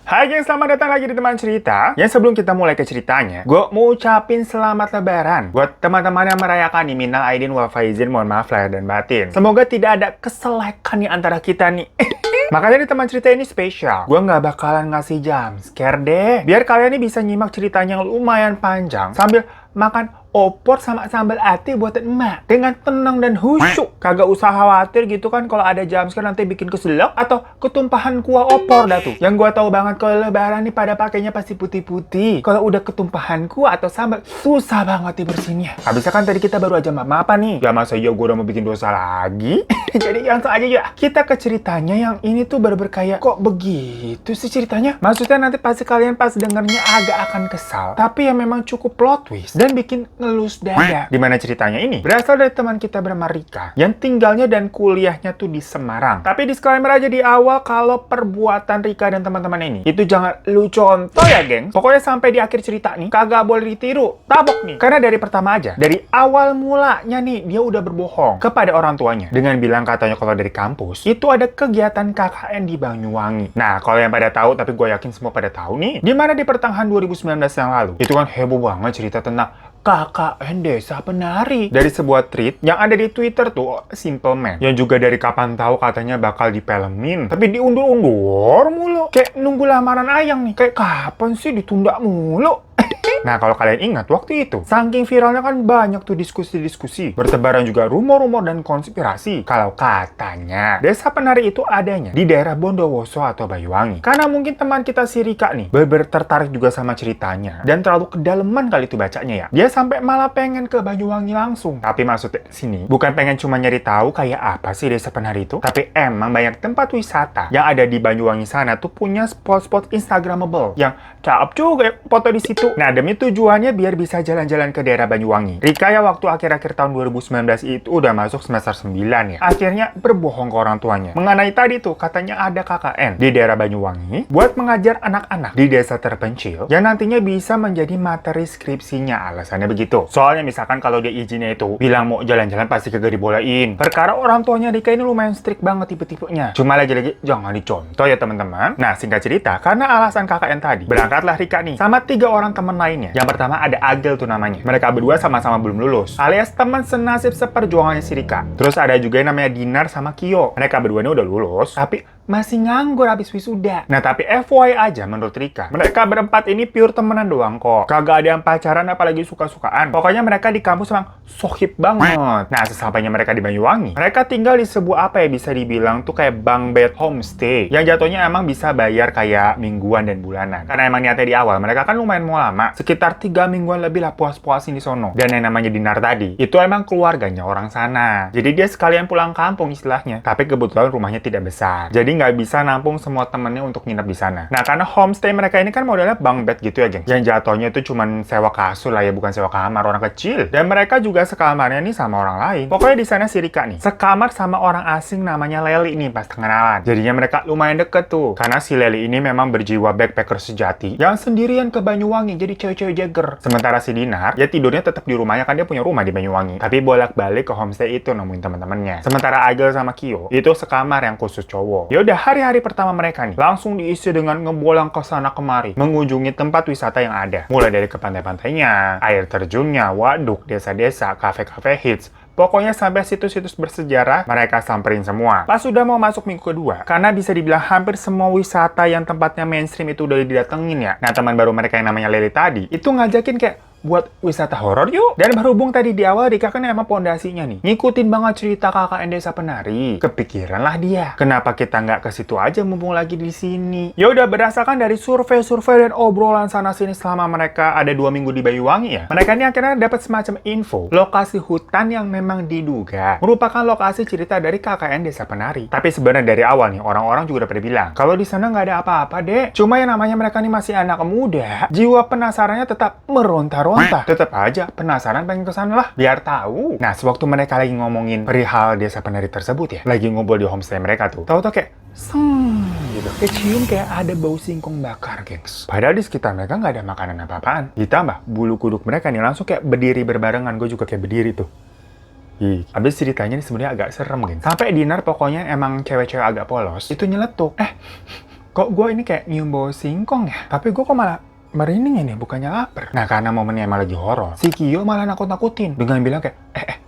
Hai geng, selamat datang lagi di Teman Cerita. Yang sebelum kita mulai ke ceritanya, gue mau ucapin selamat lebaran buat teman-teman yang merayakan nih, minal aidin wal faizin, mohon maaf lahir dan batin. Semoga tidak ada keselekan nih antara kita nih. Makanya di Teman Cerita ini spesial. Gue nggak bakalan ngasih jam scare deh. Biar kalian nih bisa nyimak ceritanya yang lumayan panjang sambil makan opor sama sambal ati buatan emak dengan tenang dan khusyuk. Kagak usah khawatir gitu kan kalau ada jumpscare nanti bikin keselak atau ketumpahan kuah opor dah tuh. Yang gua tahu banget kalau lebaran nih pada pakainya pasti putih-putih. Kalau udah ketumpahan kuah atau sambal susah banget dibersihinnya. Habisnya kan tadi kita baru aja apa nih? Ya masa iya gua udah mau bikin dosa lagi? Jadi langsung aja ya. Kita ke ceritanya yang ini tuh bener-bener kayak kok begitu sih ceritanya? Maksudnya nanti pasti kalian pas dengernya agak akan kesal. Tapi ya memang cukup plot twist dan bikin ngelus dada. Dimana ceritanya ini berasal dari teman kita bernama Rika yang tinggalnya dan kuliahnya tuh di Semarang. Tapi disclaimer aja di awal kalau perbuatan Rika dan teman-teman ini itu jangan lu contoh ya geng. Pokoknya sampai di akhir cerita nih kagak boleh ditiru. Tabok nih. Karena dari pertama aja, dari awal mulanya nih dia udah berbohong kepada orang tuanya dengan bilang katanya kalau dari kampus itu ada kegiatan KKN di Banyuwangi. Nah, kalau yang pada tahu, tapi gue yakin semua pada tahu nih, dimana di pertengahan 2019 yang lalu itu kan heboh banget cerita tentang KKN Desa Penari dari sebuah tweet yang ada di Twitter tuh, Simple Man, yang juga dari kapan tahu katanya bakal dipelemin tapi diundur-undur mulu, kayak nunggu lamaran ayang nih, kayak kapan sih ditunda mulu. Nah, kalau kalian ingat waktu itu, saking viralnya kan banyak tuh diskusi-diskusi. Bertebaran juga rumor-rumor dan konspirasi. Kalau katanya, Desa Penari itu adanya di daerah Bondowoso atau Banyuwangi. Karena mungkin teman kita si Rika nih, bener tertarik juga sama ceritanya. Dan terlalu kedalaman kali itu bacanya ya. Dia sampai malah pengen ke Banyuwangi langsung. Tapi maksudnya sini, bukan pengen cuma nyari tahu kayak apa sih Desa Penari itu. Tapi emang banyak tempat wisata yang ada di Banyuwangi sana tuh punya spot-spot Instagramable. Yang cakep juga ya, foto di situ. Nah, demi tujuannya biar bisa jalan-jalan ke daerah Banyuwangi. Rika ya waktu akhir-akhir tahun 2019 itu udah masuk semester 9 ya. Akhirnya berbohong ke orang tuanya. Mengenai tadi tuh katanya ada KKN di daerah Banyuwangi buat mengajar anak-anak di desa terpencil yang nantinya bisa menjadi materi skripsinya. Alasannya begitu. Soalnya misalkan kalau dia izinnya itu bilang mau jalan-jalan pasti kagak dibolehin. Perkara orang tuanya Rika ini lumayan strict banget tipe-tipenya. Cuma lagi-lagi jangan dicontoh ya teman-teman. Nah, singkat cerita, karena alasan KKN tadi, berangkatlah Rika nih sama 3 orang teman lainnya. Yang pertama ada Agel tuh namanya. Mereka berdua sama-sama belum lulus, alias teman senasib seperjuangannya si Rika. Terus ada juga yang namanya Dinar sama Kio. Mereka berdua ini udah lulus, tapi masih nganggur habis wisuda. Nah, tapi FYI aja menurut Rika, mereka berempat ini pure temenan doang kok. Kagak ada yang pacaran apalagi suka-sukaan. Pokoknya mereka di kampus emang sohib banget. Nah, sesampainya mereka di Banyuwangi, mereka tinggal di sebuah apa ya bisa dibilang tuh kayak bunk bed homestay. Yang jatuhnya emang bisa bayar kayak mingguan dan bulanan. Karena emang niatnya di awal, mereka kan lumayan mau lama. Sekitar 3 mingguan lebih lah puas-puasin di sono. Dan yang namanya Dinar tadi, itu emang keluarganya orang sana. Jadi dia sekalian pulang kampung istilahnya. Tapi kebetulan rumahnya tidak besar. Jadi nggak bisa nampung semua temennya untuk nginep di sana. Nah, karena homestay mereka ini kan modelnya bunk bed gitu ya, geng. Yang jatuhnya itu cuman sewa kasur lah ya, bukan sewa kamar orang kecil. Dan mereka juga sekamarnya nih sama orang lain. Pokoknya di sana si Rika nih sekamar sama orang asing namanya Leli nih pas kenalan. Jadinya mereka lumayan deket tuh. Karena si Leli ini memang berjiwa backpacker sejati yang sendirian ke Banyuwangi jadi cewek-cewek jager. Sementara si Dinar ya tidurnya tetap di rumahnya, kan dia punya rumah di Banyuwangi. Tapi bolak-balik ke homestay itu nemuin teman-temannya. Sementara Agel sama Kio itu sekamar yang khusus cowok. Ya udah, hari-hari pertama mereka nih langsung diisi dengan ngebolang ke sana kemari, mengunjungi tempat wisata yang ada. Mulai dari ke pantai-pantainya, air terjunnya, waduk, desa-desa, kafe-kafe hits. Pokoknya sampai situs-situs bersejarah mereka samperin semua. Pas sudah mau masuk minggu kedua, karena bisa dibilang hampir semua wisata yang tempatnya mainstream itu udah didatengin ya. Nah, teman baru mereka yang namanya Leli tadi, itu ngajakin kayak buat wisata horor yuk. Dan berhubung tadi di awal Rika kan emang pondasinya nih ngikutin banget cerita KKN Desa Penari, kepikiran lah dia, kenapa kita nggak ke situ aja mumpung lagi di sini. Ya udah, berdasarkan dari survei dan obrolan sana sini selama mereka ada 2 minggu di Banyuwangi ya, mereka ini akhirnya dapat semacam info lokasi hutan yang memang diduga merupakan lokasi cerita dari KKN Desa Penari. Tapi sebenarnya dari awal nih orang-orang juga udah pada bilang kalau di sana nggak ada apa-apa deh. Cuma yang namanya mereka nih masih anak muda, jiwa penasarannya tetap meronta-ronta. Tetap aja penasaran pengen kesana lah biar tahu. Nah, sewaktu mereka lagi ngomongin perihal Desa Penari tersebut ya, lagi ngumpul di homestay mereka tuh, tahu-tahu kayak gitu, kecium kayak ada bau singkong bakar, gengs. Padahal di sekitar mereka nggak ada makanan apa-apaan. Ditambah bulu kuduk mereka nih langsung kayak berdiri berbarengan. Gue juga kayak berdiri tuh. Abis ceritanya ini sebenarnya agak serem, gengs. Sampai Dinar pokoknya emang cewek-cewek agak polos itu nyeletuk. kok gue ini kayak nyium bau singkong ya? Tapi gue kok malah merinding ini, bukannya lapar. Nah, karena momennya emang lagi horor, si Kyo malah nakut-nakutin dengan bilang kayak,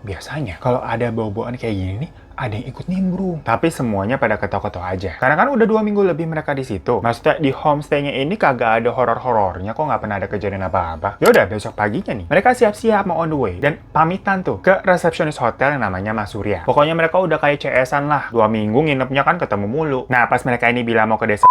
biasanya kalau ada bau-bauan kayak gini nih, ada yang ikut nimbrung. Tapi semuanya pada ketawa-ketawa aja. Karena kan udah 2 minggu lebih mereka di situ. Maksudnya di homestay-nya ini kagak ada horor-horornya, kok nggak pernah ada kejadian apa-apa. Yaudah, besok paginya nih, mereka siap-siap mau on the way. Dan pamitan tuh ke resepsionis hotel yang namanya Mas Surya. Pokoknya mereka udah kayak CS-an lah. 2 minggu nginepnya kan ketemu mulu. Nah, pas mereka ini bilang mau ke desa,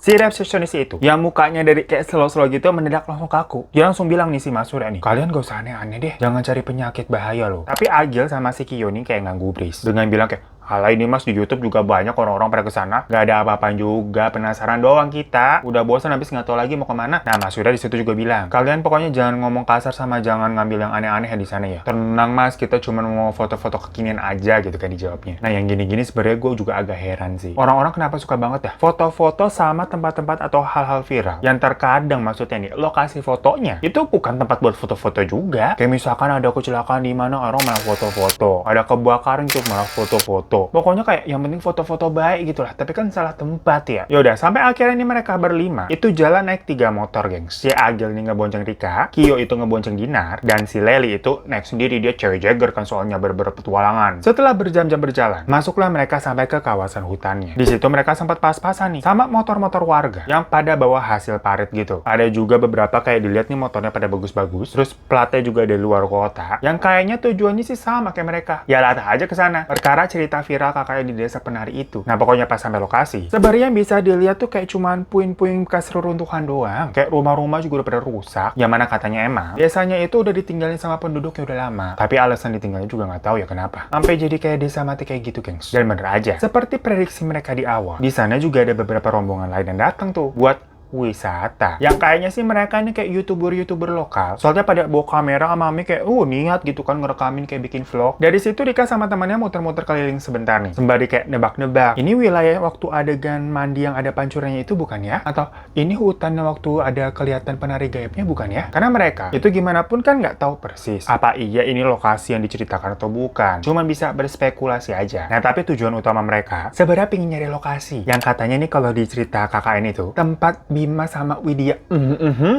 si resepsionis itu, yang mukanya dari kayak slow-slow gitu, mendadak langsung kaku. Dia langsung bilang nih si Mas Surya nih, kalian gak usah aneh-aneh deh, jangan cari penyakit bahaya loh. Tapi Agil sama si Kyo nih kayak nggak gubris. Dengan bilang kayak, halah ini mas, di YouTube juga banyak orang-orang pada kesana, gak ada apa-apaan juga, penasaran doang kita. Udah bosan habis nggak tahu lagi mau kemana. Nah, Mas Surya di situ juga bilang, kalian pokoknya jangan ngomong kasar sama jangan ngambil yang aneh-aneh di sana ya. Tenang mas, kita cuma mau foto-foto kekinian aja gitu kan dijawabnya. Nah, yang gini-gini sebenarnya gue juga agak heran sih. Orang-orang kenapa suka banget ya foto-foto sama tempat-tempat atau hal-hal viral. Yang terkadang maksudnya nih, lokasi fotonya itu bukan tempat buat foto-foto juga. Kayak misalkan ada kecelakaan di mana orang malah foto-foto, ada kebakaran gitu malah foto-foto. Pokoknya kayak yang penting foto-foto baik gitu lah. Tapi kan salah tempat ya. Yaudah, sampai akhirnya ini mereka berlima itu jalan naik 3 motor, gengs. Si Agil nih ngebonceng Rika, Kyo itu ngebonceng Dinar, dan si Leli itu naik sendiri. Dia cewek jagger kan soalnya berpetualangan. Setelah berjam-jam berjalan, masuklah mereka sampai ke kawasan hutannya. Di situ mereka sempat pas-pasan nih sama motor-motor warga yang pada bawa hasil parit gitu. Ada juga beberapa kayak dilihat nih motornya pada bagus-bagus. Terus platnya juga dari luar kota. Yang kayaknya tujuannya sih sama kayak mereka. Ya latah aja ke sana. Perkara cerita viral kakaknya di desa penari itu. Nah, pokoknya pas sampai lokasi, sebenarnya yang bisa dilihat tuh kayak cuman puing-puing bekas reruntuhan doang. Kayak rumah-rumah juga udah pada rusak. Yang mana katanya emang biasanya itu udah ditinggalin sama penduduk yang udah lama. Tapi alasan ditinggalin juga nggak tahu ya kenapa. Sampai jadi kayak desa mati kayak gitu, gengs. Dan bener aja, seperti prediksi mereka di awal, di sana juga ada beberapa rombongan lain yang datang tuh buat wisata. Yang kayaknya sih mereka ini kayak YouTuber lokal. Soalnya pada bawa kamera sama Mami kayak, niat gitu kan ngerekamin kayak bikin vlog. Dari situ Rika sama temannya muter-muter keliling sebentar nih. Sembari kayak nebak-nebak. Ini wilayah waktu adegan mandi yang ada pancurannya itu bukan ya? Atau ini hutan yang waktu ada kelihatan penari gaibnya bukan ya? Karena mereka itu gimana pun kan nggak tahu persis. Apa iya ini lokasi yang diceritakan atau bukan? Cuma bisa berspekulasi aja. Nah, tapi tujuan utama mereka sebenarnya pingin nyari lokasi. Yang katanya nih kalau dicerita KKN itu tempat Bima sama Widya.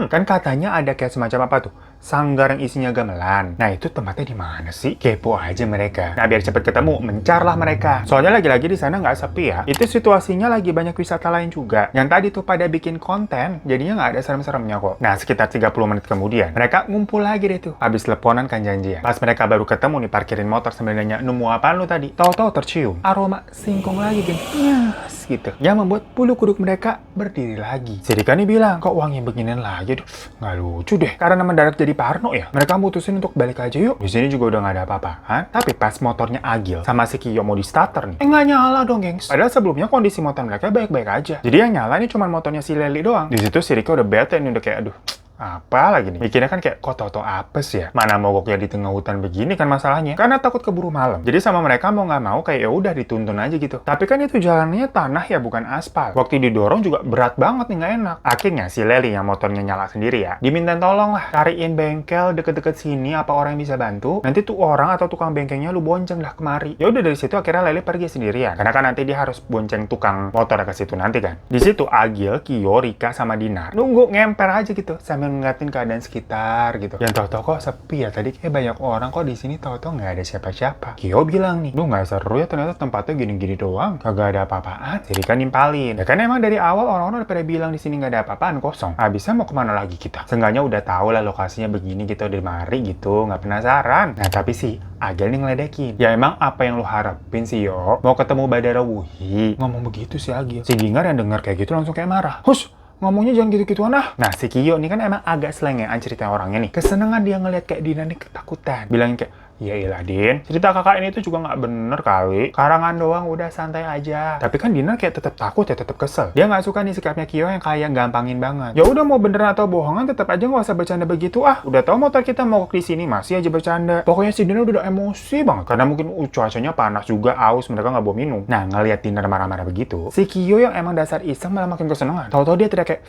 Kan katanya ada kayak semacam apa tuh? Sanggar yang isinya gamelan. Nah, itu tempatnya di mana sih? Kepo aja mereka. Nah, biar cepet ketemu, mencarlah mereka. Soalnya lagi-lagi di sana nggak sepi ya. Itu situasinya lagi banyak wisata lain juga. Yang tadi tuh pada bikin konten, jadinya nggak ada serem-seremnya kok. Nah, sekitar 30 menit kemudian, mereka ngumpul lagi deh tuh. Habis teleponan kan janjian. Pas mereka baru ketemu nih, parkirin motor sambil nanya, nemu apaan lu tadi? Tahu-tahu tercium aroma singkong lagi, geng. Yes, gitu. Yang membuat bulu kuduk mereka berdiri lagi. Si Rika nih bilang, kok wangi beginian lagi? Aduh, nggak lucu deh. Karena mendadak jadi parno ya. Mereka mutusin untuk balik aja yuk. Di sini juga udah nggak ada apa-apaan. Tapi pas motornya Agil sama si Kyo mau di starter nih, nggak nyala dong, gengs. Padahal sebelumnya kondisi motor mereka baik-baik aja. Jadi yang nyala ini cuma motornya si Leli doang. Di situ si Rika udah bete nih, udah kayak aduh. Apa lagi nih? Mikirnya kan kayak, kok tau-tau apes ya? Mana mogoknya di tengah hutan begini kan masalahnya. Karena takut keburu malam. Jadi sama mereka mau nggak mau kayak ya udah dituntun aja gitu. Tapi kan itu jalannya tanah ya, bukan aspal. Waktu didorong juga berat banget nih, nggak enak. Akhirnya si Leli yang motornya nyala sendiri ya, diminta tolong lah, cariin bengkel deket-deket sini apa orang yang bisa bantu. Nanti tuh orang atau tukang bengkelnya lu bonceng lah kemari. Ya udah dari situ akhirnya Leli pergi sendirian. Karena kan nanti dia harus bonceng tukang motor ke situ nanti kan. Di situ Agil, Kyo, Rika sama Dinar nunggu ngemper aja gitu sambil ngeliatin keadaan sekitar gitu. Yang tahu-tahu kok sepi ya, tadi kayak banyak orang kok di sini, tahu-tahu nggak ada siapa-siapa. Kyo bilang nih, lu nggak seru ya, ternyata tempatnya gini-gini doang, kagak ada apa-apaan. Jadi kan nimpalin. Ya kan emang dari awal orang-orang udah pada bilang di sini nggak ada apa-apaan, kosong. Habisnya mau kemana lagi kita? Seenggaknya udah tahu lah lokasinya begini gitu, di mari gitu, nggak penasaran. Nah tapi sih Agil nih ngeledekin. Ya emang apa yang lu harapin sih yo? Mau ketemu Badara Wuhi? Ngomong begitu sih Agil. Si Dinar yang denger kayak gitu langsung kayak marah. Hush! Ngomongnya jangan gitu-gituan ah. Nah, si Kyo nih kan emang agak selengean cerita orangnya nih. Kesenengan dia ngeliat kayak Dina nih ketakutan. Bilangin kayak, ya ilah Din, cerita kakak ini tuh juga nggak bener kali. Karangan doang, udah santai aja. Tapi kan Dina kayak tetap takut ya, tetap kesel. Dia nggak suka nih sikapnya Kyo yang kayak gampangin banget. Ya udah mau beneran atau bohongan tetap aja nggak usah bercanda begitu ah. Udah tahu motor kita mogok di sini masih aja bercanda. Pokoknya si Dina udah emosi banget karena mungkin cuacanya panas juga, aus, mereka nggak bawa minum. Nah, ngeliat Dina marah-marah begitu, si Kyo yang emang dasar iseng malah makin kesenangan. Tahu-tahu dia teriak kayak,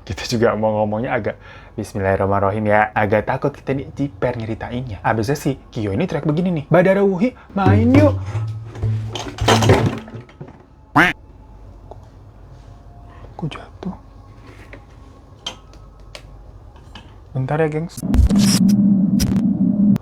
kita juga mau ngomongnya agak bismillahirrahmanirrahim ya. Agak takut kita nih jiper nyeritainnya. Abisnya si Kyo ini teriak begini nih, Badara Wuhi, main yuk. Bentar ya, gengs.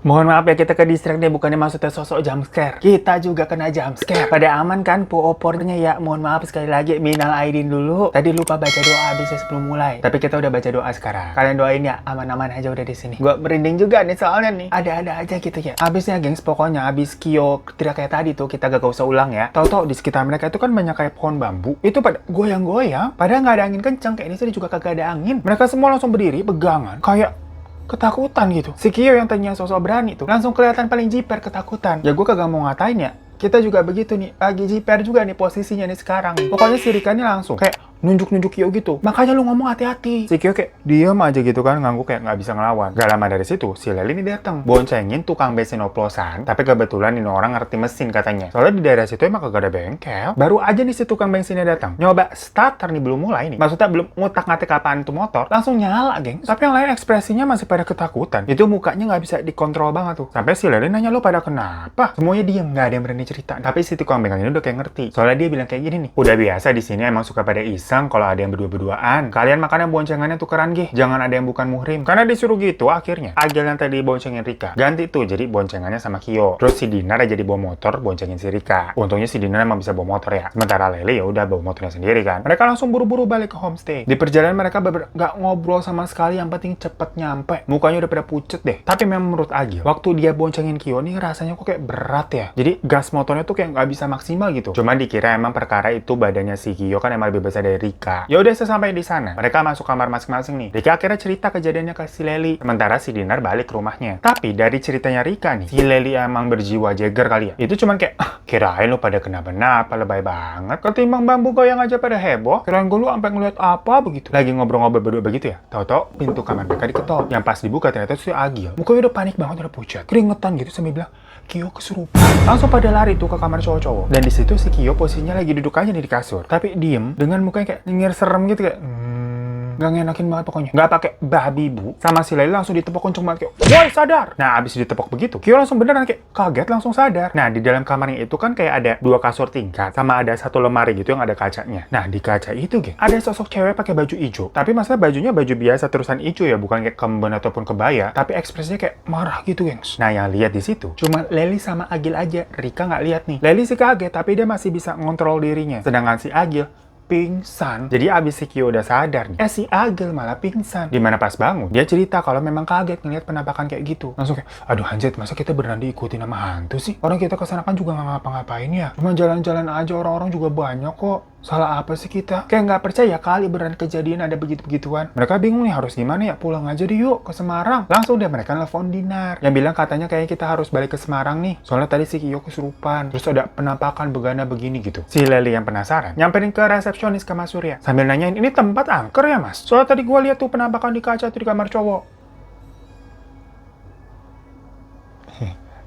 Mohon maaf ya, kita ke distrik deh, bukannya maksudnya sosok jumpscare. Kita juga kena jumpscare. Pada aman kan opornya ya? Mohon maaf sekali lagi, minal aidin dulu. Tadi lupa baca doa habisnya sebelum mulai. Tapi kita udah baca doa sekarang. Kalian doain ya, aman-aman aja udah di sini. Gua merinding juga nih soalnya nih. Ada-ada aja gitu ya. Habisnya gengs, pokoknya habis Kyo teriak kayak tadi tuh, kita gak usah ulang ya. Tahu-tahu di sekitar mereka itu kan banyak kayak pohon bambu. Itu pada goyang-goyang. Padahal nggak ada angin kencang, kayak ini sini juga kagak ada angin. Mereka semua langsung berdiri, pegangan. Kayak ketakutan gitu. Si Kyo yang tadinya sosok berani tuh langsung kelihatan paling jiper ketakutan. Ya gue kagak mau ngatain ya. Kita juga begitu nih. Lagi jiper juga nih posisinya nih sekarang. Pokoknya si Rika nih langsung kayak nunjuk-nunjuk Kyo gitu. Makanya lu ngomong hati-hati. Si Kyo kayak diem aja gitu kan, ngangguk kayak nggak bisa ngelawan. Gak lama dari situ, si Leli ini datang. Boncengin tukang bensin oplosan, tapi kebetulan ini orang ngerti mesin katanya. Soalnya di daerah situ emang kagak ada bengkel. Baru aja nih si tukang bensinnya datang. Nyoba starter nih, belum mulai nih. Maksudnya belum ngutak-ngatik apaan tuh motor, langsung nyala, geng. Tapi yang lain ekspresinya masih pada ketakutan. Itu mukanya nggak bisa dikontrol banget tuh. Sampai si Leli nanya, lo pada kenapa? Semuanya diem, nggak ada yang berani cerita. Tapi si tukang bengkel ini udah kayak ngerti. Soalnya dia bilang kayak gini nih, udah biasa di sini emang suka pada kalau ada yang berdua-berduaan. Kalian makannya boncengannya tukeran gih. Jangan ada yang bukan muhrim. Karena disuruh gitu akhirnya. Agil yang tadi boncengin Rika ganti tuh jadi boncengannya sama Kyo. Terus si Dinar jadi bawa motor boncengin si Rika. Untungnya si Dinar emang bisa bawa motor ya. Sementara Lele ya udah bawa motornya sendiri kan. Mereka langsung buru-buru balik ke homestay. Di perjalanan mereka nggak ngobrol sama sekali. Yang penting cepet nyampe. Mukanya udah pada pucet deh. Tapi memang menurut Agil, waktu dia boncengin Kyo nih rasanya kok kayak berat ya. Jadi gas motornya tuh kayak nggak bisa maksimal gitu. Cuman dikira emang perkara itu badannya si Kyo kan emang lebih besar dari Rika. Ya udah sampai di sana, mereka masuk kamar masing-masing nih. Rika akhirnya cerita kejadiannya ke si Leli. Sementara si Dinar balik ke rumahnya. Tapi dari ceritanya Rika nih, si Leli emang berjiwa jeger kali ya. Itu cuman kayak, kirain lu pada kenapa-napa, lebay banget. Ketimbang bambu goyang aja pada heboh. Kirain gue lu sampai ngeliat apa begitu. Lagi ngobrol-ngobrol berdua begitu ya. Tahu-tahu pintu kamar mereka diketok. Yang pas dibuka ternyata si Agil. Mukanya udah panik banget, udah pucat, keringetan gitu sambil bilang, Kyo kesurupan. Langsung pada lari tuh ke kamar cowok-cowok. Dan di situ si Kyo posisinya lagi duduk aja nih di kasur. Tapi diem dengan mukanya kayak nyengir serem gitu kayak gak ngenakin banget pokoknya. Gak pakai babi bu. Sama si Leli langsung ditepok kenceng banget kayak, woi sadar! Nah abis ditepok begitu, Kyo langsung beneran kayak kaget langsung sadar. Nah di dalam kamarnya itu kan kayak ada 2 kasur tingkat sama ada 1 lemari gitu yang ada kacanya. Nah di kaca itu geng, ada sosok cewek pakai baju hijau. Tapi masalah bajunya baju biasa terusan hijau ya, bukan kayak kemben ataupun kebaya. Tapi ekspresinya kayak marah gitu gengs. Nah yang lihat di situ cuma Leli sama Agil aja. Rika nggak lihat nih. Leli sih kaget tapi dia masih bisa ngontrol dirinya. Sedangkan si Agil pingsan. Jadi abis si Kyo udah sadar nih, si Agil malah pingsan. Dimana pas bangun, dia cerita kalau memang kaget ngeliat penampakan kayak gitu. Langsung kayak, aduh anjir, masa kita beneran diikutin sama hantu sih? Orang kita kesana kan juga nggak ngapa-ngapain ya. Cuma jalan-jalan aja, orang-orang juga banyak kok. Salah apa sih kita? Kayak nggak percaya kali beneran kejadian ada begitu-begituan. Mereka bingung nih harus gimana ya, pulang aja deh yuk ke Semarang. Langsung deh mereka nelfon Dinar. Yang bilang katanya kayaknya kita harus balik ke Semarang nih. Soalnya tadi si Kyo kesurupan. Terus ada penampakan begana begini gitu. Si Leli yang penasaran, nyamperin ke resepsionis ke Mas Surya. Sambil nanyain, ini tempat angker ya mas? Soalnya tadi gua lihat tuh penampakan di kaca tuh di kamar cowok.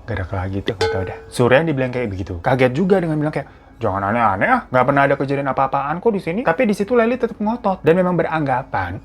Gak ada kelah gitu, gak tau dah. Surya dibilang kayak begitu. Kaget juga dengan bilang kayak, jangan aneh-aneh ah, nggak pernah ada kejadian apa-apaan kok di sini. Tapi di situ Leli tetap ngotot dan memang beranggapan.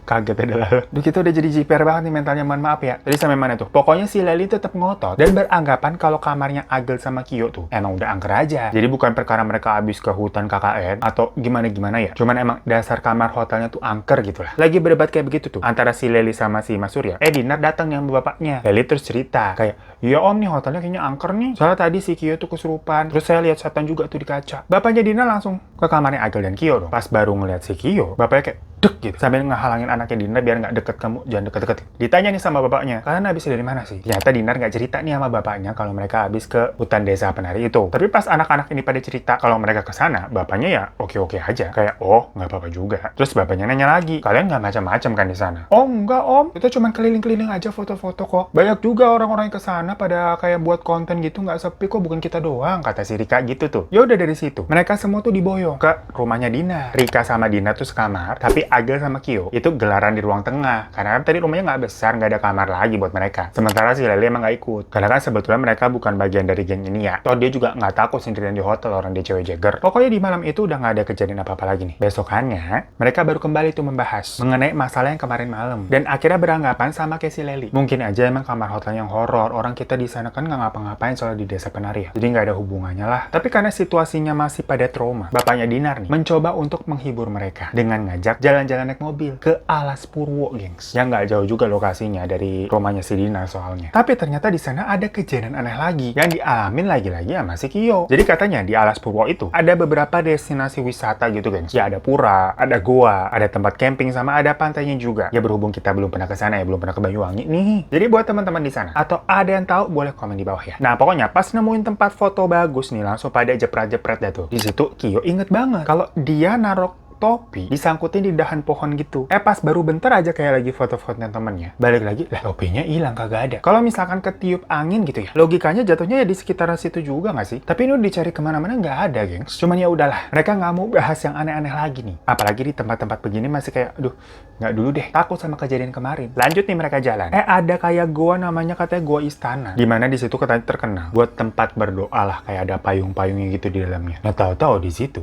Kaget adalah. Duh kita udah jadi jiper banget nih mentalnya, mohon maaf ya. Tadi sampai mana tuh? Pokoknya si Leli tetap ngotot dan beranggapan kalau kamarnya Agil sama Kyo tuh emang udah angker aja. Jadi bukan perkara mereka habis ke hutan KKN atau gimana-gimana ya. Cuman emang dasar kamar hotelnya tuh angker gitu lah. Lagi berdebat kayak begitu tuh antara si Leli sama si Mas Surya. Dinar datang nih sama bapaknya. Leli terus cerita kayak, ya om nih hotelnya kayaknya angker nih. Soalnya tadi si Kyo tuh kesurupan. Terus saya lihat setan juga tuh di kaca. Bapaknya Dinar langsung ke kamarnya Agil dan Kyo dong. Pas baru ngeliat si Kyo, bapaknya kayak dek gitu sambil ngehalangin anaknya Dinar biar nggak deket, kamu jangan deket-deket. Ditanya nih sama bapaknya, kalian habis dari mana sih? Ternyata Dinar nggak cerita nih sama bapaknya kalau mereka habis ke hutan desa penari itu. Tapi pas anak-anak ini pada cerita kalau mereka ke sana, bapaknya ya oke-oke aja, kayak oh nggak apa-apa juga. Terus bapaknya nanya lagi, kalian nggak macam-macam kan di sana? Oh enggak om, kita cuma keliling-keliling aja foto-foto kok. Banyak juga orang-orang yang ke sana pada kayak buat konten gitu, nggak sepi kok, bukan kita doang, kata si Rika gitu tuh. Ya udah dari situ mereka semua tuh diboyong ke rumahnya Dinar. Rika sama Dinar tuh sekamar, tapi Agil sama Kyo itu gelaran di ruang tengah. Karena kan tadi rumahnya nggak besar, nggak ada kamar lagi buat mereka. Sementara si Leli emang nggak ikut. Karena kan sebetulnya mereka bukan bagian dari geng ini ya. Toh dia juga nggak takut sendirian di hotel, orang dia cewek jeger. Pokoknya di malam itu udah nggak ada kejadian apa-apa lagi nih. Besokannya, mereka baru kembali tuh membahas mengenai masalah yang kemarin malam. Dan akhirnya beranggapan sama kayak si Leli. Mungkin aja emang kamar hotel yang horor. Orang kita di sana kan nggak ngapa-ngapain soal di desa penari ya. Jadi nggak ada hubungannya lah. Tapi karena situasinya masih pada trauma, bapaknya bapaknya Dinar nih mencoba untuk menghibur mereka dengan ngajak jalan-jalan naik mobil ke Alas Purwo, gengs. Yang nggak jauh juga lokasinya dari rumahnya si Dinar soalnya. Tapi ternyata di sana ada kejadian aneh lagi yang dialamin lagi-lagi sama si Kyo. Jadi katanya di Alas Purwo itu ada beberapa destinasi wisata gitu, gengs. Ya ada pura, ada goa, ada tempat camping, sama ada pantainya juga. Ya berhubung kita belum pernah ke sana ya, belum pernah ke Banyuwangi nih. Jadi buat teman-teman di sana atau ada yang tahu boleh komen di bawah ya. Nah, pokoknya pas nemuin tempat foto bagus nih langsung pada jepret-jepret dah tuh. Di situ Kyo inget banget kalau dia naruh topi disangkutin di dahan pohon gitu. Pas baru bentar aja kayak lagi foto-fotonya temennya, balik lagi, lah topinya hilang, kagak ada. Kalau misalkan ketiup angin gitu ya, logikanya jatuhnya ya di sekitaran situ juga nggak sih? Tapi ini udah dicari kemana-mana nggak ada, gengs. Cuman ya udahlah, mereka nggak mau bahas yang aneh-aneh lagi nih. Apalagi di tempat-tempat begini masih kayak, aduh, nggak dulu deh, takut sama kejadian kemarin. Lanjut nih mereka jalan. Ada kayak goa namanya katanya goa istana. Dimana di situ katanya terkenal buat tempat berdoa lah, kayak ada payung-payungnya gitu di dalamnya. Nah tahu-tahu di situ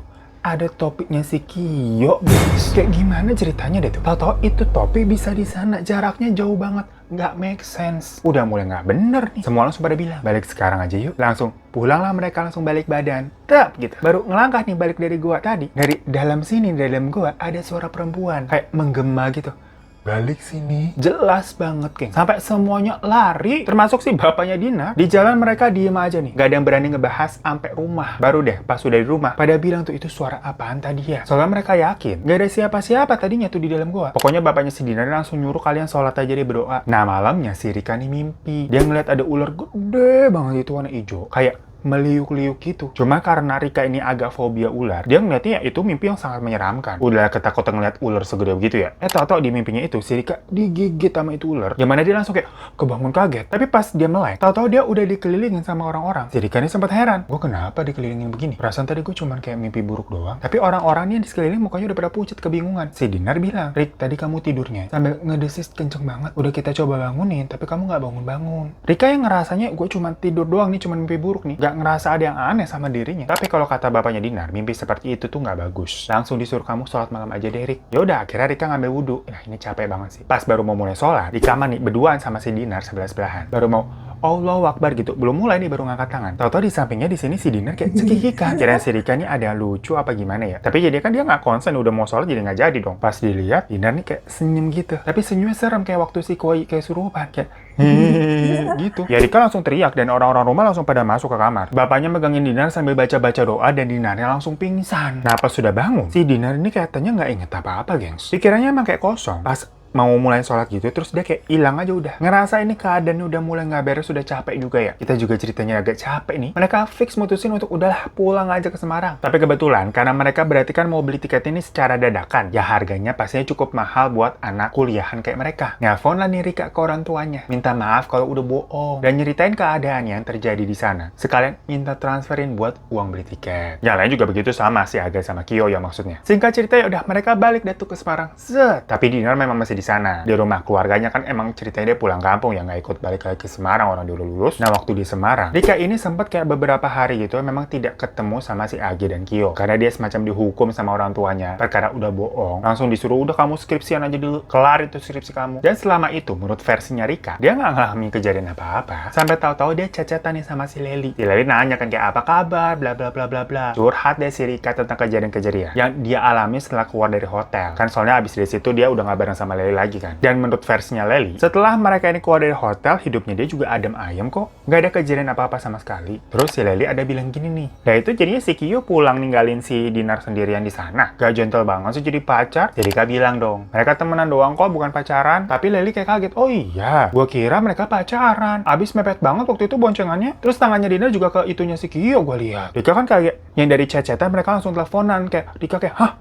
ada topinya si Kyo, guys. Kayak gimana ceritanya deh tuh? Tahu-tahu itu topi bisa di sana, jaraknya jauh banget, nggak make sense. Udah mulai nggak bener nih. Semua langsung pada bilang, balik sekarang aja yuk. Langsung pulanglah mereka, langsung balik badan. Tep gitu. Baru ngelangkah nih balik dari gua tadi. Dari dalam sini, dalam gua ada suara perempuan kayak menggema gitu. Balik sini. Jelas banget, geng. Sampai semuanya lari, termasuk si bapaknya Dinar. Di jalan mereka diem aja nih. Gak ada yang berani ngebahas sampai rumah. Baru deh, pas sudah di rumah, pada bilang tuh itu suara apaan tadi ya? Soalnya mereka yakin gak ada siapa-siapa tadinya tuh di dalam gua. Pokoknya bapaknya si Dinar langsung nyuruh kalian sholat aja deh, berdoa. Nah malamnya si Rika nih mimpi. Dia ngeliat ada ular gede banget itu warna hijau. Kayak meliuk-liuk gitu. Cuma karena Rika ini agak fobia ular, dia ngeliatnya ya itu mimpi yang sangat menyeramkan. Udah ketakutan ngeliat ular segede begitu ya. Tahu-tahu di mimpinya itu si Rika digigit sama itu ular. Yang mana dia langsung kayak kebangun kaget. Tapi pas dia melek, tahu-tahu dia udah dikelilingin sama orang-orang. Si Rika ini sempat heran. Gue kenapa dikelilingin begini? Perasaan tadi gue cuman kayak mimpi buruk doang. Tapi orang-orangnya di sekeliling mukanya udah pada pucat kebingungan. Si Dinar bilang, Rik, tadi kamu tidurnya sambil ngedesis kenceng banget. Udah kita coba bangunin, tapi kamu nggak bangun-bangun. Rika yang ngerasanya gue cuman tidur doang nih, cuman mimpi buruk nih. Gak ngerasa ada yang aneh sama dirinya. Tapi kalau kata bapaknya Dinar, mimpi seperti itu tuh nggak bagus. Langsung disuruh kamu sholat malam aja deh, Rik. Yaudah, akhirnya Rika ngambil wudhu. Nah, ini capek banget sih. Pas baru mau mulai sholat, di kamar nih, berduaan sama si Dinar sebelah-sebelahan. Baru mau Allahu Akbar gitu. Belum mulai nih, baru ngangkat tangan. Tahu-tahu di sampingnya di sini si Dinar kayak cekikikan. Kirain si Rika nih ada yang lucu apa gimana ya. Tapi jadi kan dia nggak konsen, udah mau sholat jadi nggak jadi dong. Pas dilihat, Dinar nih kayak senyum gitu. Tapi senyumnya serem kayak waktu si Koi kayak surupan. Kayak gitu. Ya Rika langsung teriak dan orang-orang rumah langsung pada masuk ke kamar. Bapaknya megangin Dinar sambil baca-baca doa dan Dinarnya langsung pingsan. Nah pas sudah bangun, si Dinar ini katanya nggak inget apa-apa, gengs. Pikirannya emang kayak kosong. Pas mau mulai sholat gitu, terus dia kayak hilang aja udah. Ngerasa ini keadaannya udah mulai nggak beres, sudah capek juga ya. Kita juga ceritanya agak capek nih. Mereka fix mutusin untuk udahlah pulang aja ke Semarang. Tapi kebetulan, karena mereka berarti kan mau beli tiket ini secara dadakan, ya harganya pastinya cukup mahal buat anak kuliahan kayak mereka. Nelfon lah nih Rika ke orang tuanya. Minta maaf kalau udah bohong. Dan nyeritain keadaan yang terjadi di sana. Sekalian minta transferin buat uang beli tiket. Yang lain juga begitu sama, si Aga sama Kyo ya maksudnya. Singkat cerita ya udah mereka balik deh tuh ke Semarang. Set. Tapi Dinar memang masih di sana. Di rumah keluarganya kan emang ceritanya dia pulang kampung ya, nggak ikut balik lagi ke Semarang, orang dulu lulus. Nah waktu di Semarang, Rika ini sempat kayak beberapa hari gitu memang tidak ketemu sama si Agi dan Kyo. Karena dia semacam dihukum sama orang tuanya. Perkara udah bohong. Langsung disuruh udah kamu skripsian aja dulu. Kelar itu skripsi kamu. Dan selama itu menurut versinya Rika, dia nggak ngalamin kejadian apa-apa. Sampai tahu-tahu dia cacatan nih sama si Leli. Si Leli nanya kan kayak apa kabar, bla bla bla bla bla. Curhat deh si Rika tentang kejadian-kejadian yang dia alami setelah keluar dari hotel. Kan soalnya abis dari situ dia udah nggak bareng sama Leli lagi kan. Dan menurut versinya Leli, setelah mereka ini keluar dari hotel, hidupnya dia juga adem ayem kok. Nggak ada kejadian apa-apa sama sekali. Terus si Leli ada bilang gini nih. Nah itu jadinya si Kyo pulang ninggalin si Dinar sendirian di sana. Gak gentle banget sih jadi pacar. Jadi Kak bilang dong, mereka temenan doang kok, bukan pacaran. Tapi Leli kayak kaget. Oh iya, gua kira mereka pacaran. Abis mepet banget waktu itu boncengannya. Terus tangannya Dinar juga ke itunya si Kyo, gua lihat. Rika kan kaget. Yang dari chat-chatan mereka langsung teleponan. Kayak Rika kayak, hah?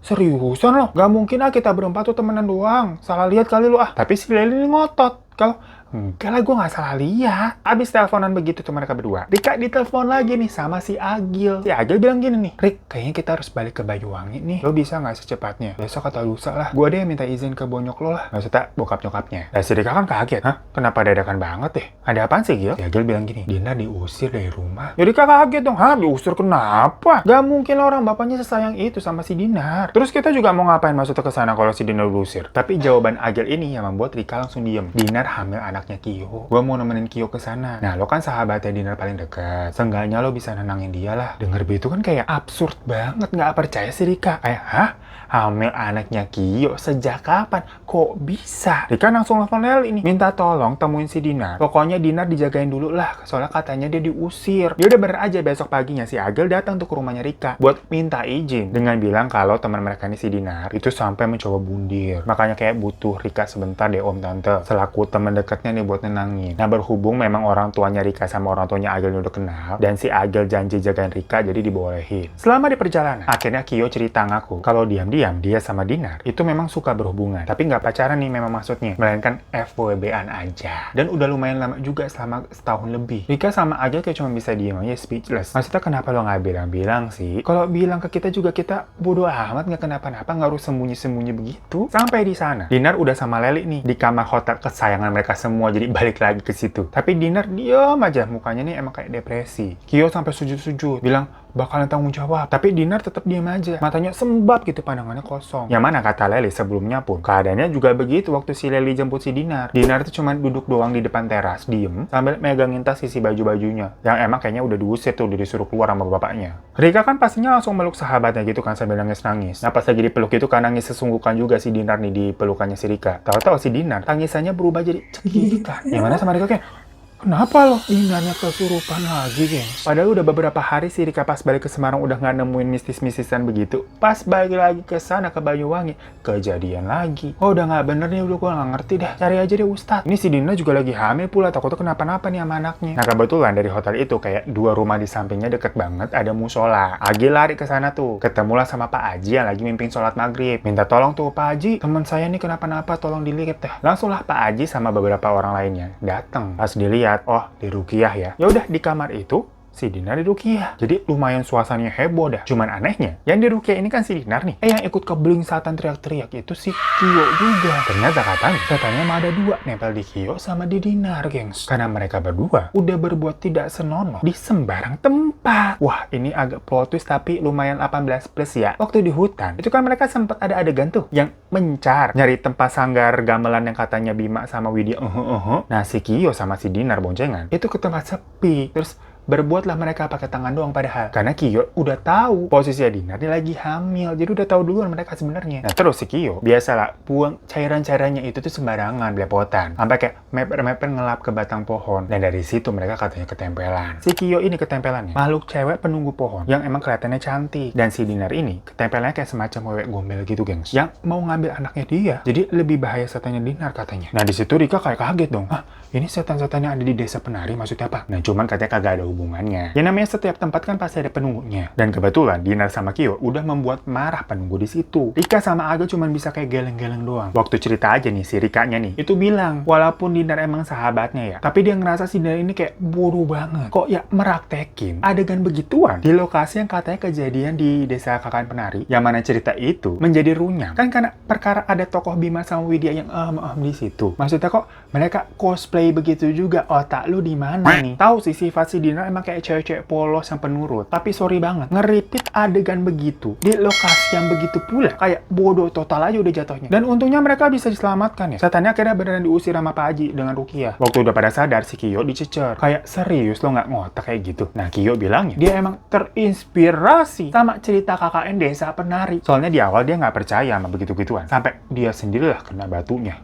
Seriusan loh? Gak mungkin lah kita berempat tuh temenan doang. Salah lihat kali lu ah. Tapi si Leli ini ngotot. Kalau enggak lah, gue nggak salah lihat. Abis teleponan begitu tuh mereka berdua. Rika ditelepon lagi nih sama si Agil. Si Agil bilang gini nih, Rik, kayaknya kita harus balik ke Banyuwangi nih. Lo bisa nggak secepatnya? Besok atau lusa lah. Gue deh minta izin ke bonyok lo lah. Maksudnya bokap nyokapnya. Nah si Rika kan kaget. Hah? Kenapa dadakan banget deh? Ada apaan sih, Gil? Si Agil bilang gini, Dina diusir dari rumah. Ya Rika kaget dong. Hah? Diusir kenapa? Gak mungkin lah orang bapaknya sesayang itu sama si Dinar. Terus kita juga mau ngapain maksudnya ke sana kalau si Dinar diusir? Tapi jawaban Agil ini yang membuat Rika langsung diem. Dinar hamil anak anaknya Kyo. Gue mau nemenin Kyo ke sana. Nah, lo kan sahabatnya Dinar paling dekat. Seenggaknya lo bisa nenangin dia lah. Dengar begitu kan kayak absurd banget, nggak percaya sih Rika. Kayak, hah? Hamil anaknya Kyo sejak kapan? Kok bisa? Rika langsung telepon Leli nih, minta tolong temuin si Dinar. Pokoknya Dinar dijagain dulu lah, soalnya katanya dia diusir. Ya udah bener aja, besok paginya si Agel datang tuh ke rumahnya Rika buat minta izin dengan bilang kalau teman mereka ini si Dinar itu sampai mencoba bundir. Makanya kayak butuh Rika sebentar deh om tante selaku teman dekatnya nih buat nenangin. Nah, berhubung memang orang tuanya Rika sama orang tuanya Agel udah kenal dan si Agel janji jagain Rika, jadi dibolehin. Selama di perjalanan, akhirnya Kyo cerita ngaku kalau diam-diam dia sama Dinar itu memang suka berhubungan, tapi nggak pacaran nih memang maksudnya, melainkan FWB-an aja. Dan udah lumayan lama juga, selama setahun lebih. Rika sama Agel kayak cuma bisa diem aja, speechless. Maksudnya kenapa lo nggak bilang-bilang sih? Kalau bilang ke kita juga kita bodo amat, nggak kenapa-napa, nggak harus sembunyi-sembunyi begitu. Sampai di sana, Dinar udah sama Leli nih di kamar hotel kesayangan mereka semua, jadi balik lagi ke situ. Tapi Dinar diam aja, mukanya nih emang kayak depresi. Kyo sampai sujud-sujud bilang bakalan tanggung jawab, tapi Dinar tetap diam aja, matanya sembab gitu, pandangannya kosong. Yang mana kata Leli sebelumnya pun keadaannya juga begitu waktu si Leli jemput si Dinar. Dinar tuh cuma duduk doang di depan teras, diem sambil megangin tas isi baju-bajunya yang emang kayaknya udah diusir tuh, udah disuruh keluar sama bapaknya. Rika kan pastinya langsung meluk sahabatnya gitu kan sambil nangis-nangis. Nah, pas lagi dipeluk itu kan nangis sesungguhkan juga si Dinar nih di pelukannya si Rika. Tahu-tahu si Dinar tangisannya berubah jadi cekikikan. Yang mana sama Rika kayak, kenapa lo? Dinarnya kesurupan lagi, gengs. Padahal udah beberapa hari sih Rika pas balik ke Semarang udah nggak nemuin mistis-mistisan begitu. Pas balik lagi ke sana ke Banyuwangi, kejadian lagi. Oh, udah nggak bener nih, udah gue nggak ngerti dah. Cari aja deh Ustadz. Ini si Dinar juga lagi hamil pula, takutnya kenapa-napa nih sama anaknya. Nah, kebetulan dari hotel itu kayak 2 rumah di sampingnya deket banget ada musola. Agi lari ke sana tuh. Ketemulah sama Pak Haji yang lagi mimpin sholat maghrib. Minta tolong tuh, Pak Haji, teman saya nih kenapa-napa, tolong dilihat dah. Langsunglah Pak Haji sama beberapa orang lainnya datang. Pas dilihat, oh, di Rukiah ya. Ya udah, di kamar itu si Dinar di Rukiah. Jadi lumayan suasananya heboh dah. Cuman anehnya, yang di Rukiah ini kan si Dinar nih. Yang ikut kebeling satan teriak-teriak itu si Kyo juga. Ternyata katanya setannya mah ada 2 nempel di Kyo sama di Dinar, gengs. Karena mereka berdua udah berbuat tidak senonoh di sembarang tempat. Wah, ini agak plot twist tapi lumayan 18 plus ya. Waktu di hutan, itu kan mereka sempat ada adegan tuh yang mencar nyari tempat sanggar gamelan yang katanya Bima sama Widya. Nah, si Kyo sama si Dinar boncengan itu ke tempat sepi. Terus berbuatlah mereka pakai tangan doang, padahal karena Kyo udah tahu posisi Dinar dia lagi hamil, jadi udah tahu duluan mereka sebenarnya. Nah, terus si Kyo biasalah buang cairan-cairannya itu tuh sembarangan, belepotan, sampai kayak meper-meper ngelap ke batang pohon. Dan dari situ mereka katanya ketempelan. Si Kyo ini ketempelannya makhluk cewek penunggu pohon yang emang kelihatannya cantik, dan si Dinar ini ketempelannya kayak semacam cewek gombel gitu, gengs, yang mau ngambil anaknya dia. Jadi lebih bahaya setannya Dinar katanya. Nah, di situ Rika kayak kaget dong. Ah, ini setan-setan yang ada di desa penari maksudnya apa? Nah, cuman katanya kagak ada hubungannya. Yang namanya setiap tempat kan pasti ada penunggunya. Dan kebetulan Dinar sama Kyo udah membuat marah penunggu di situ. Rika sama Agel cuman bisa kayak geleng-geleng doang. Waktu cerita aja nih si Rikanya nih itu bilang, walaupun Dinar emang sahabatnya ya, tapi dia ngerasa si Dinar ini kayak bodoh banget. Kok ya meraktekin adegan begituan di lokasi yang katanya kejadian di desa Kakan Penari, yang mana cerita itu menjadi runyam. Kan karena perkara ada tokoh Bima sama Widya yang di situ. Maksudnya kok mereka cosplay begitu juga? Otak lu di mana nih? Tahu sih sifat si Dinar emang kayak cewek-cewek polos yang penurut. Tapi sorry banget, ngeripit adegan begitu di lokasi yang begitu pula, kayak bodoh total aja udah jatuhnya. Dan untungnya mereka bisa diselamatkan ya. Setannya akhirnya beneran diusir sama Pak Haji dengan Rukiah. Waktu udah pada sadar, si Kyo dicecer. Kayak, serius lo nggak ngotak kayak gitu? Nah, Kyo bilangnya dia emang terinspirasi sama cerita KKN Desa Penari. Soalnya di awal dia nggak percaya sama begitu-gituan. Sampai dia sendirilah kena batunya.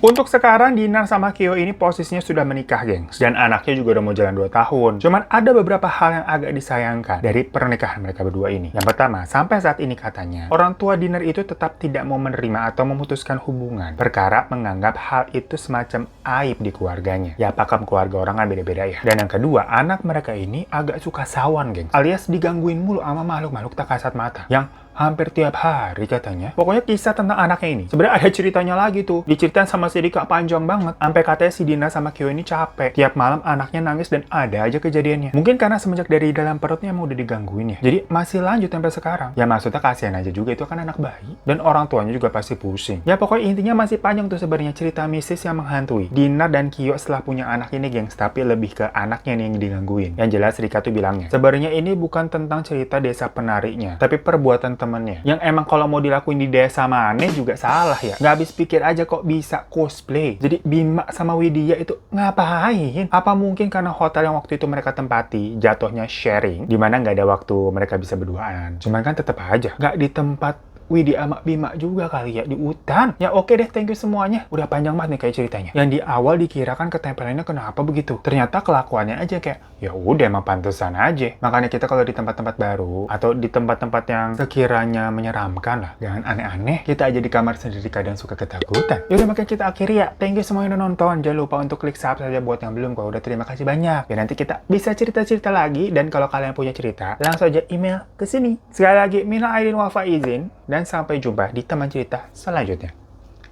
Untuk sekarang, Dinar sama Kyo ini posisinya sudah menikah, gengs. Dan anaknya juga udah mau jalan 2 tahun. Cuman ada beberapa hal yang agak disayangkan dari pernikahan mereka berdua ini. Yang pertama, sampai saat ini katanya, orang tua Dinar itu tetap tidak mau menerima atau memutuskan hubungan. Perkara menganggap hal itu semacam aib di keluarganya. Ya, pakam keluarga orang kan beda-beda ya. Dan yang kedua, anak mereka ini agak suka sawan, gengs. Alias digangguin mulu sama makhluk-makhluk tak kasat mata. Yang hampir tiap hari katanya. Pokoknya kisah tentang anaknya ini sebenarnya ada ceritanya lagi tuh. Diceritain sama si Rika panjang banget. Sampai katanya si Dinar sama Kyo ini capek. Tiap malam anaknya nangis dan ada aja kejadiannya. Mungkin karena semenjak dari dalam perutnya emang udah digangguin ya. Jadi masih lanjut sampai sekarang. Ya maksudnya kasihan aja juga, itu kan anak bayi. Dan orang tuanya juga pasti pusing. Ya pokoknya intinya masih panjang tuh sebenarnya cerita mistis yang menghantui Dinar dan Kyo setelah punya anak ini, gengs. Tapi lebih ke anaknya nih yang digangguin. Yang jelas Rika tuh bilangnya, sebenarnya ini bukan tentang cerita desa penarinya, tapi perbuatan temen-temennya. Yang emang kalau mau dilakuin di desa mana juga salah ya. Nggak habis pikir aja kok bisa cosplay. Jadi Bima sama Widya itu ngapain? Apa mungkin karena hotel yang waktu itu mereka tempati jatuhnya sharing, dimana nggak ada waktu mereka bisa berduaan. Cuman kan tetap aja nggak di tempat Widya sama Bima juga kali ya, di hutan. Ya oke deh, thank you semuanya. Udah panjang banget nih kayak ceritanya. Yang di awal dikirakan ketempelannya kenapa begitu. Ternyata kelakuannya aja kayak, ya udah emang pantesan aja. Makanya kita kalau di tempat-tempat baru, atau di tempat-tempat yang sekiranya menyeramkan lah, jangan aneh-aneh. Kita aja di kamar sendiri kadang suka ketakutan. Yaudah, makanya kita akhiri ya. Thank you semua yang udah nonton. Jangan lupa untuk klik subscribe buat yang belum. Kalau udah, terima kasih banyak. Ya nanti kita bisa cerita-cerita lagi. Dan kalau kalian punya cerita, langsung aja email ke sini. Sekali lagi, minal aidin wal faizin. Dan sampai jumpa di teman cerita selanjutnya.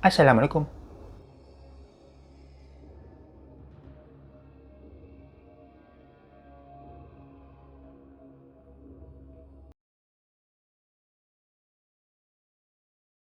Assalamualaikum.